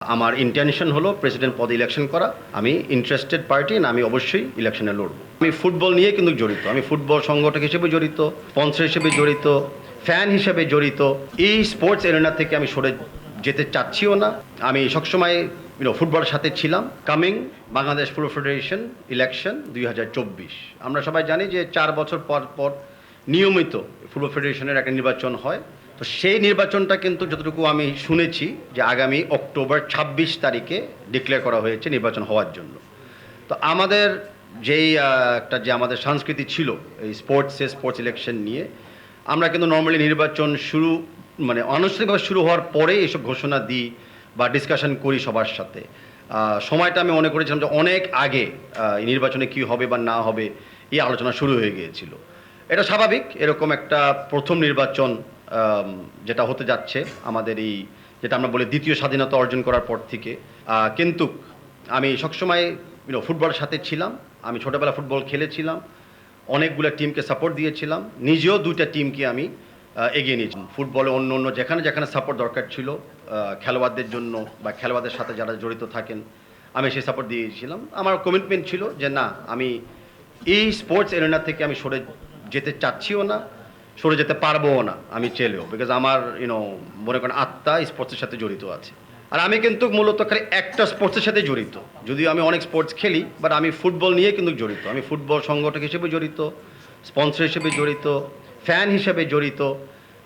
আমার ইন্টেনশন হলো প্রেসিডেন্ট পদে ইলেকশন করা। আমি ইন্টারেস্টেড পার্টি না, আমি অবশ্যই ইলেকশনে লড়ব। আমি ফুটবল নিয়ে কিন্তু জড়িত, আমি ফুটবল সংগঠক হিসেবে জড়িত, স্পন্সর হিসেবে জড়িত, ফ্যান হিসেবে জড়িত। এই স্পোর্টস এরিনা থেকে আমি সরে যেতে চাচ্ছিও না। আমি সবসময় ফুটবলের সাথে ছিলাম। Coming Bangladesh football federation election 2024, আমরা সবাই জানি যে 4 বছর পর পর নিয়মিত ফুটবল ফেডারেশনের একটা নির্বাচন হয়। তো সেই নির্বাচনটা কিন্তু যতটুকু আমি শুনেছি যে আগামী অক্টোবর 26 তারিখে ডিক্লেয়ার করা হয়েছে নির্বাচন হওয়ার জন্য। তো আমাদের যেই যে আমাদের সংস্কৃতি ছিল এই স্পোর্টস ইলেকশন নিয়ে, আমরা কিন্তু নর্মালি নির্বাচন শুরু আনুষ্ঠানিকভাবে শুরু হওয়ার পরে এসব ঘোষণা দিই বা ডিসকাশন করি সবার সাথে। সময়টা আমি মনে করেছিলাম যে অনেক আগে নির্বাচনে কী হবে বা না হবে এই আলোচনা শুরু হয়ে গিয়েছিল। এটা স্বাভাবিক, এরকম একটা প্রথম নির্বাচন যেটা হতে যাচ্ছে আমাদের এই, যেটা আমরা বলি দ্বিতীয় স্বাধীনতা অর্জন করার পর থেকে। কিন্তু আমি সবসময় ফুটবলের সাথে ছিলাম। আমি ছোটোবেলা ফুটবল খেলেছিলাম, অনেকগুলো টিমকে সাপোর্ট দিয়েছিলাম, নিজেও 2টা টিমকে আমি এগিয়ে নিয়েছিলাম। ফুটবলে অন্য অন্য যেখানে যেখানে সাপোর্ট দরকার ছিল খেলোয়াড়দের জন্য বা খেলোয়াড়দের সাথে যারা জড়িত থাকেন, আমি সেই সাপোর্ট দিয়েছিলাম। আমার কমিটমেন্ট ছিল যে না, আমি এই স্পোর্টস এরিনা থেকে আমি সরে যেতে চাচ্ছিও না, সরে যেতে পারবোও না আমি চেলেও, বিকজ আমার মনে করেন আত্মা স্পোর্টসের সাথে জড়িত আছে। আর আমি কিন্তু মূলত খালি একটা স্পোর্টসের সাথে জড়িত, যদিও আমি অনেক স্পোর্টস খেলি, বাট আমি ফুটবল নিয়ে কিন্তু জড়িত। আমি ফুটবল সংগঠক হিসেবে জড়িত, স্পন্সর হিসেবে জড়িত, ফ্যান হিসেবে জড়িত।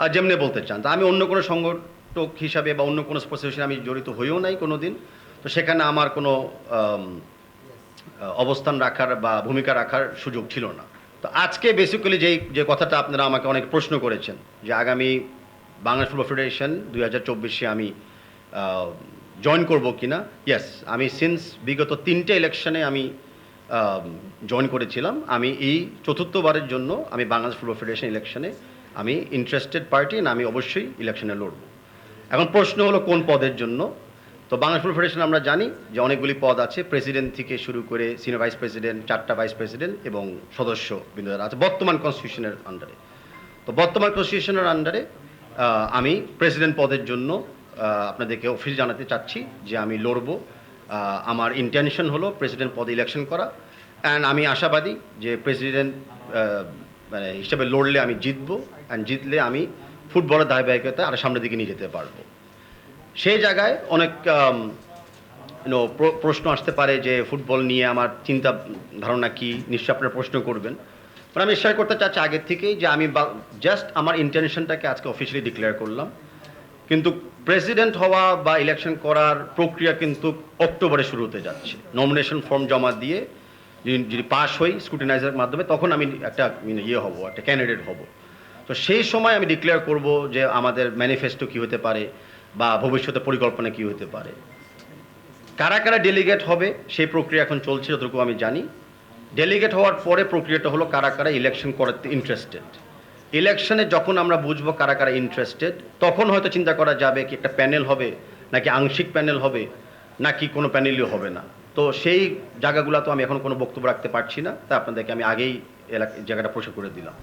আর যেমনি বলতে চান, তা আমি অন্য কোনো সংগঠক হিসাবে বা অন্য কোনো স্পোর্টস হিসেবে আমি জড়িত হইও নাই কোনো দিন। তো সেখানে আমার কোনো অবস্থান রাখার বা ভূমিকা রাখার সুযোগ ছিল না। তো আজকে বেসিক্যালি যে কথাটা আপনারা আমাকে অনেক প্রশ্ন করেছেন যে আগামী বাংলাদেশ ফুটবল ফেডারেশন 2024-এ আমি জয়েন করব কি না। ইয়েস, আমি সিন্স বিগত 3টে ইলেকশনে আমি জয়েন করেছিলাম। আমি এই চতুর্থবারের জন্য আমি বাংলাদেশ ফুটবল ফেডারেশন ইলেকশনে আমি ইন্টারেস্টেড পার্টি না, আমি অবশ্যই ইলেকশনে লড়ব। এখন প্রশ্ন হলো কোন পদের জন্য। তো বাংলাদেশ ফুটবল ফেডারেশন আমরা জানি যে অনেকগুলি পদ আছে, প্রেসিডেন্ট থেকে শুরু করে সিনিয়র ভাইস প্রেসিডেন্ট, 4টা ভাইস প্রেসিডেন্ট এবং সদস্য বিন্দুরা আছে বর্তমান কনস্টিটিউশনের আন্ডারে। তো বর্তমান কনস্টিটিউশনের আন্ডারে আমি প্রেসিডেন্ট পদের জন্য আপনাদেরকে অফিস জানাতে চাচ্ছি যে আমি লড়ব। আমার ইন্টেনশন হলো প্রেসিডেন্ট পদে ইলেকশন করা, অ্যান্ড আমি আশাবাদী যে প্রেসিডেন্ট হিসেবে লড়লে আমি জিতবো, অ্যান্ড জিতলে আমি ফুটবলের ধারাবাহিকতা আরও সামনের দিকে নিয়ে যেতে পারবো। সেই জায়গায় অনেক প্রশ্ন আসতে পারে যে ফুটবল নিয়ে আমার চিন্তা ধারণা কি, নিশ্চয়ই আপনারা প্রশ্ন করবেন। আমি শেয়ার করতে চাচ্ছি আগের থেকেই যে আমি জাস্ট আমার ইন্টেনশনটাকে আজকে অফিসিয়ালি ডিক্লেয়ার করলাম। কিন্তু প্রেসিডেন্ট হওয়া বা ইলেকশন করার প্রক্রিয়া কিন্তু অক্টোবরে শুরু হতে যাচ্ছে। নমিনেশন ফর্ম জমা দিয়ে যদি পাস হই স্ক্রুটিনাইজারের মাধ্যমে, তখন আমি একটা হব, একটা ক্যান্ডিডেট হব। তো সেই সময় আমি ডিক্লেয়ার করব যে আমাদের ম্যানিফেস্টো কী হতে পারে বা ভবিষ্যতে পরিকল্পনা কী হতে পারে। কারা কারা ডেলিগেট হবে সেই প্রক্রিয়া এখন চলছে যতটুকু আমি জানি। ডেলিগেট হওয়ার পরে প্রক্রিয়াটা হলো কারা কারা ইলেকশন করাতে ইন্টারেস্টেড। ইলেকশনে যখন আমরা বুঝবো কারা কারা ইন্টারেস্টেড, তখন হয়তো চিন্তা করা যাবে কি একটা প্যানেল হবে নাকি আংশিক প্যানেল হবে নাকি কোনো প্যানেলই হবে না। তো সেই জায়গাগুলো তো আমি এখন কোনো বক্তব্য রাখতে পারছি না, তা আপনাদেরকে আমি আগেই জায়গাটা প্রশ্ন করে দিলাম।